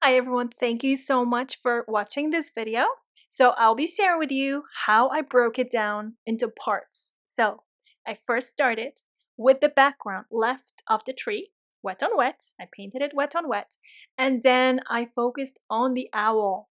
Hi everyone, thank you so much for watching this video. So I'll be sharing with you how I broke it down into parts. So I first started with the background left of the tree, wet on wet. I painted it wet on wet. And then I focused on the owl.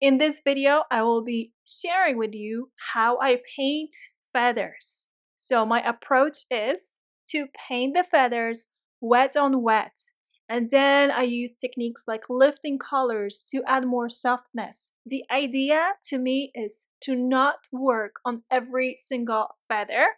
In this video, I will be sharing with you how I paint feathers. So my approach is to paint the feathers wet on wet. And then I use techniques like lifting colors to add more softness. The idea to me is to not work on every single feather,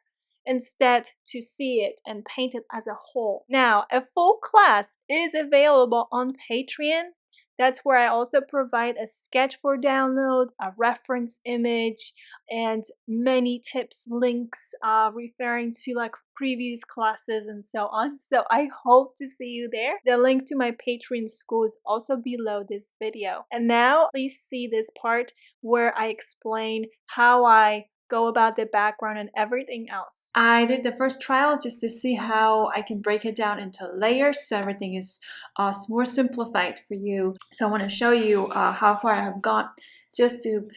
instead to see it and paint it as a whole. Now, a full class is available on Patreon. That's where I also provide a sketch for download, a reference image, and many tips, links referring to like previous classes and so on. So I hope to see you there. The link to my Patreon school is also below this video. And now please see this part where I explain how I go about the background and everything else. I did the first trial just to see how I can break it down into layers so everything is more simplified for you. So I want to show you how far I have gone, just to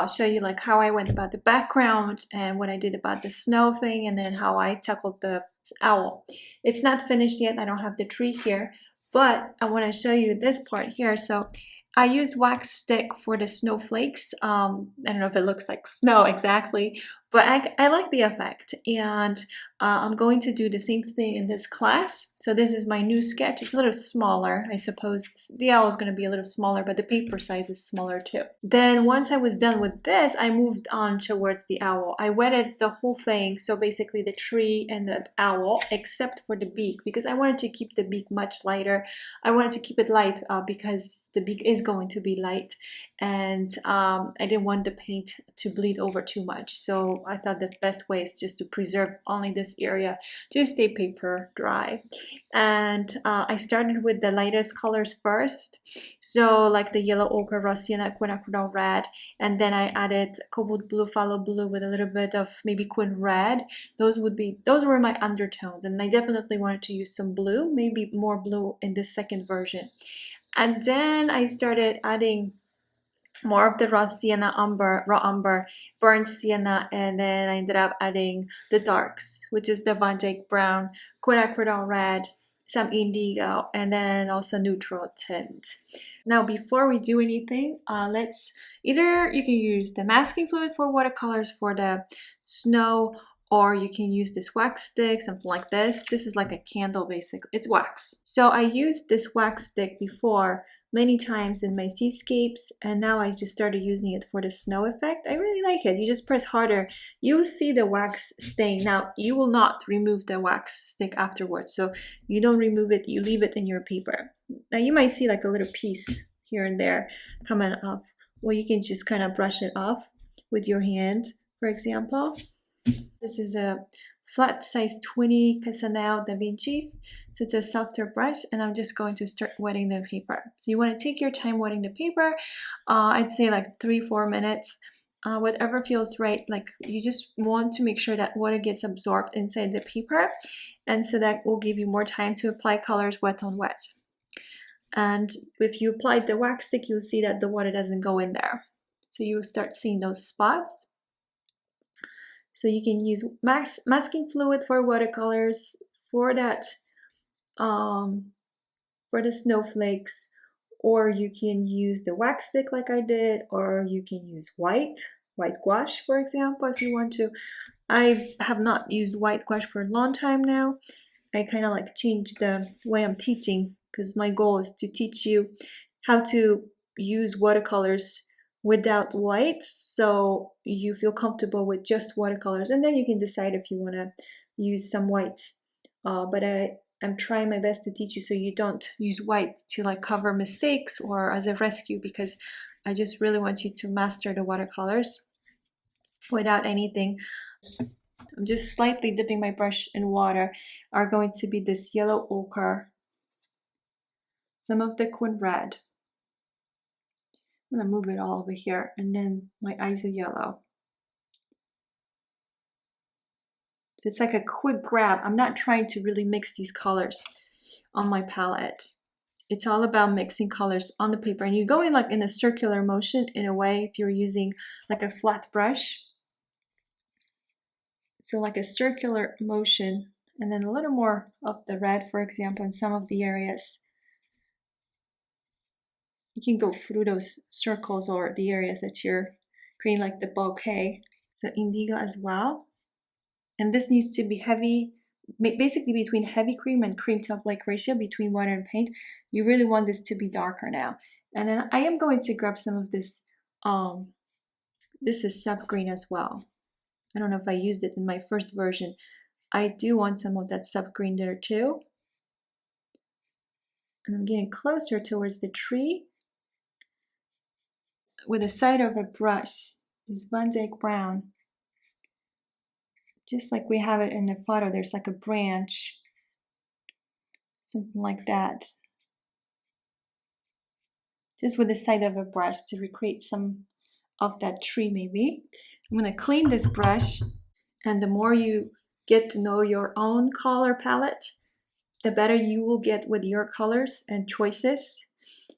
show you like how I went about the background and what I did about the snow thing, and then how I tackled the owl. It's not finished yet, I don't have the tree here, but I want to show you this part here. So I used wax stick for the snowflakes. I don't know if it looks like snow exactly, but I like the effect, and I'm going to do the same thing in this class. So this is my new sketch. It's a little smaller, I suppose. The owl is going to be a little smaller, but the paper size is smaller too. Then once I was done with this, I moved on towards the owl. I wetted the whole thing, so basically the tree and the owl, except for the beak, because I wanted to keep the beak much lighter. I wanted to keep it light because the beak is going to be light, and I didn't want the paint to bleed over too much. So I thought the best way is just to preserve only this area to stay paper dry. And I started with the lightest colors first, so like the yellow ochre, raw sienna, quinacridone red, and then I added cobalt blue, phthalo blue with a little bit of maybe quin red. Those were my undertones, and I definitely wanted to use some blue, maybe more blue in this second version. And then I started adding more of the raw sienna raw umber, burnt sienna, and then I ended up adding the darks, which is the Van Dyke brown, quinacridone red, some indigo, and then also neutral tint. Now, before we do anything, let's either you can use the masking fluid for watercolors for the snow, or you can use this wax stick, something like this. This is like a candle, basically. It's wax. So I used this wax stick before many times in my seascapes, and now I just started using it for the snow effect. I really like it. You just press harder, you see the wax stain. Now you will not remove the wax stick afterwards, so you don't remove it, you leave it in your paper. Now you might see like a little piece here and there coming off. Well, you can just kind of brush it off with your hand, for example. This is a flat size 20 Casanel Da Vinci's. So it's a softer brush, and I'm just going to start wetting the paper. So you want to take your time wetting the paper. I'd say like 3-4 minutes. Whatever feels right. Like you just want to make sure that water gets absorbed inside the paper, and so that will give you more time to apply colors wet on wet. And if you apply the wax stick, you'll see that the water doesn't go in there. So you start seeing those spots. So you can use masking fluid for watercolors for that, for the snowflakes, or you can use the wax stick like I did, or you can use white gouache, for example, if you want to. I have not used white gouache for a long time now. I kind of like changed the way I'm teaching, because my goal is to teach you how to use watercolors without whites, so you feel comfortable with just watercolors, and then you can decide if you want to use some whites. But I'm trying my best to teach you so you don't use white to like cover mistakes or as a rescue, because I just really want you to master the watercolors without anything. I'm just slightly dipping my brush in water. Are going to be this yellow ochre, some of the quin red. I'm gonna move it all over here, and then my eyes are yellow. So it's like a quick grab. I'm not trying to really mix these colors on my palette. It's all about mixing colors on the paper, and you're going like in a circular motion in a way if you're using like a flat brush. So like a circular motion, and then a little more of the red, for example, in some of the areas. You can go through those circles or the areas that you're creating like the bouquet. So indigo as well. And this needs to be heavy, basically between heavy cream and cream to black ratio, between water and paint. You really want this to be darker now. And then I am going to grab some of this, this is sap green as well. I don't know if I used it in my first version. I do want some of that sap green there too. And I'm getting closer towards the tree. With the side of a brush, this Van Dyke brown, just like we have it in the photo, there's like a branch, something like that. Just with the side of a brush to recreate some of that tree maybe. I'm gonna clean this brush, and the more you get to know your own color palette, the better you will get with your colors and choices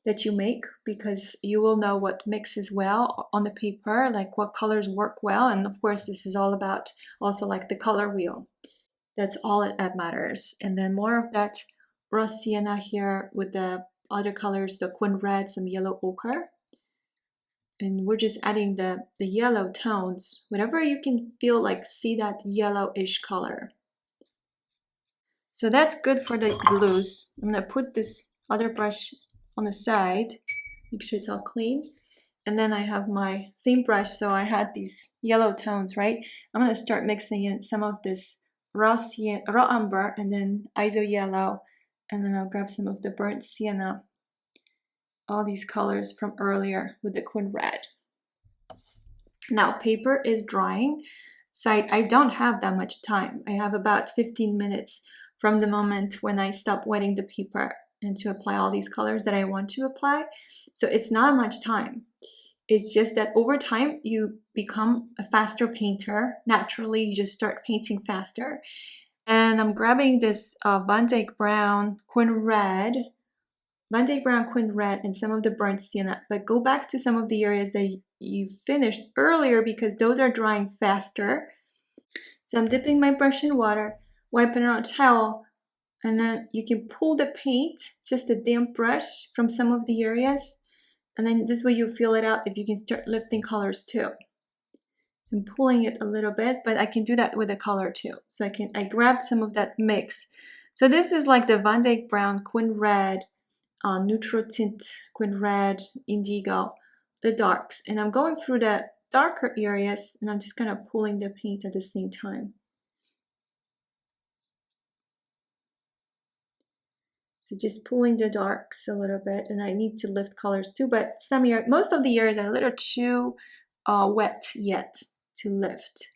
that you make, because you will know what mixes well on the paper, like what colors work well. And of course, this is all about also like the color wheel. That's all that matters. And then more of that raw sienna here with the other colors, the quin red, some yellow ochre. And we're just adding the yellow tones, whatever you can feel like, see that yellowish color. So that's good for the blues. I'm gonna put this other brush on the side, make sure it's all clean. And then I have my same brush, so I had these yellow tones, right? I'm gonna start mixing in some of this raw umber, and then ISO yellow, and then I'll grab some of the burnt sienna, all these colors from earlier with the quin red. Now paper is drying, so I don't have that much time. I have about 15 minutes from the moment when I stop wetting the paper and to apply all these colors that I want to apply. So it's not much time. It's just that over time you become a faster painter. Naturally, you just start painting faster. And I'm grabbing this Van Dyke brown, quin red, and some of the burnt sienna. But go back to some of the areas that you finished earlier, because those are drying faster. So I'm dipping my brush in water, wiping it on a towel, and then you can pull the paint, just a damp brush, from some of the areas. And then this way you feel it out if you can start lifting colors too. So I'm pulling it a little bit, but I can do that with a color too. So I grabbed some of that mix. So this is like the Van Dyke brown, quin red, neutral tint, quin red, indigo, the darks. And I'm going through the darker areas, and I'm just kind of pulling the paint at the same time. So just pulling the darks a little bit, and I need to lift colors too, but most of the areas are a little too wet yet to lift.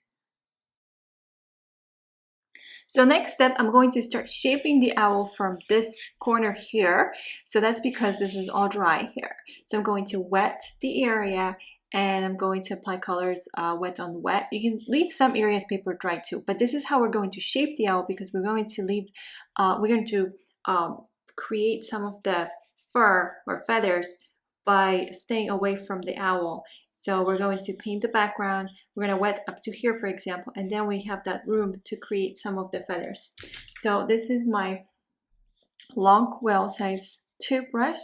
So next step, I'm going to start shaping the owl from this corner here. So that's because this is all dry here. So I'm going to wet the area, and I'm going to apply colors wet on wet. You can leave some areas paper dry too, but this is how we're going to shape the owl, because we're going to create some of the fur or feathers by staying away from the owl. So we're going to paint the background, we're going to wet up to here, for example, and then we have that room to create some of the feathers. So this is my long quill size toothbrush.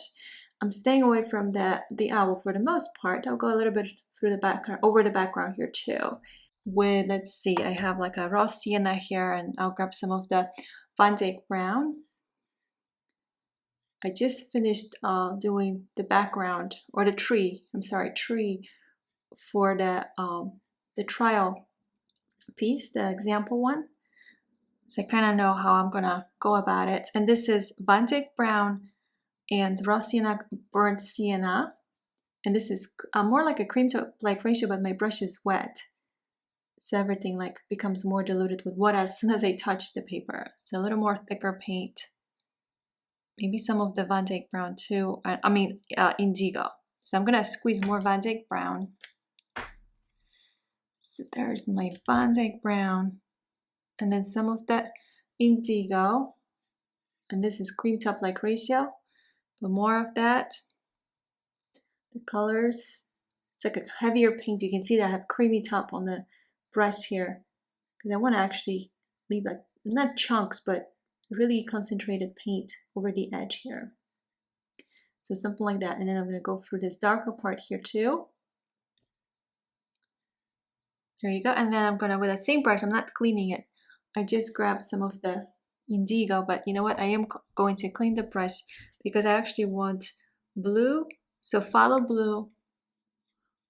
I'm staying away from the owl for the most part. I'll go a little bit through the background, over the background here too. Let's see, I have like a raw sienna here, and I'll grab some of the Van Dyke brown. I just finished doing the background, or the tree, tree, for the trial piece, the example one. So I kind of know how I'm gonna go about it. And this is Van Dyke brown and raw sienna, burnt sienna. And this is more like a cream to black ratio, but my brush is wet. So everything like becomes more diluted with water as soon as I touch the paper. So a little more thicker paint. Maybe some of the Van Dyke brown too. Indigo. So I'm gonna squeeze more Van Dyke brown. So there's my Van Dyke brown, and then some of that indigo, and this is cream top like ratio, But more of that. The colors, it's like a heavier paint. You can see that I have creamy top on the brush here because I want to actually leave like not chunks but really concentrated paint over the edge here. So something like that. And then I'm going to go through this darker part here too. There you go. And then I'm going to, with the same brush, I'm not cleaning it. I just grabbed some of the indigo, but you know what? I am going to clean the brush because I actually want blue. So follow blue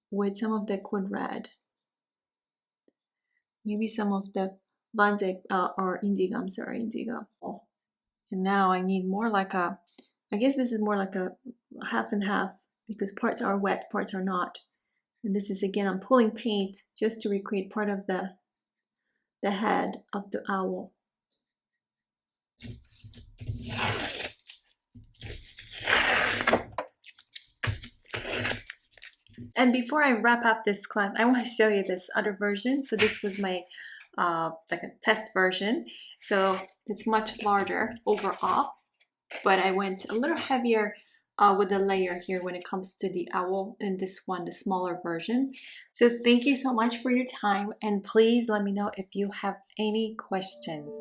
with some of the quid red. Maybe some of the Vandyck or indigo, I'm sorry, indigo. Oh. And now I need more like a, I guess this is more like a half and half because parts are wet, parts are not. And this is again, I'm pulling paint just to recreate part of the head of the owl. And before I wrap up this class, I want to show you this other version. So this was my like a test version. So it's much larger overall, but I went a little heavier with the layer here when it comes to the owl and this one, the smaller version. So thank you so much for your time, and please let me know if you have any questions.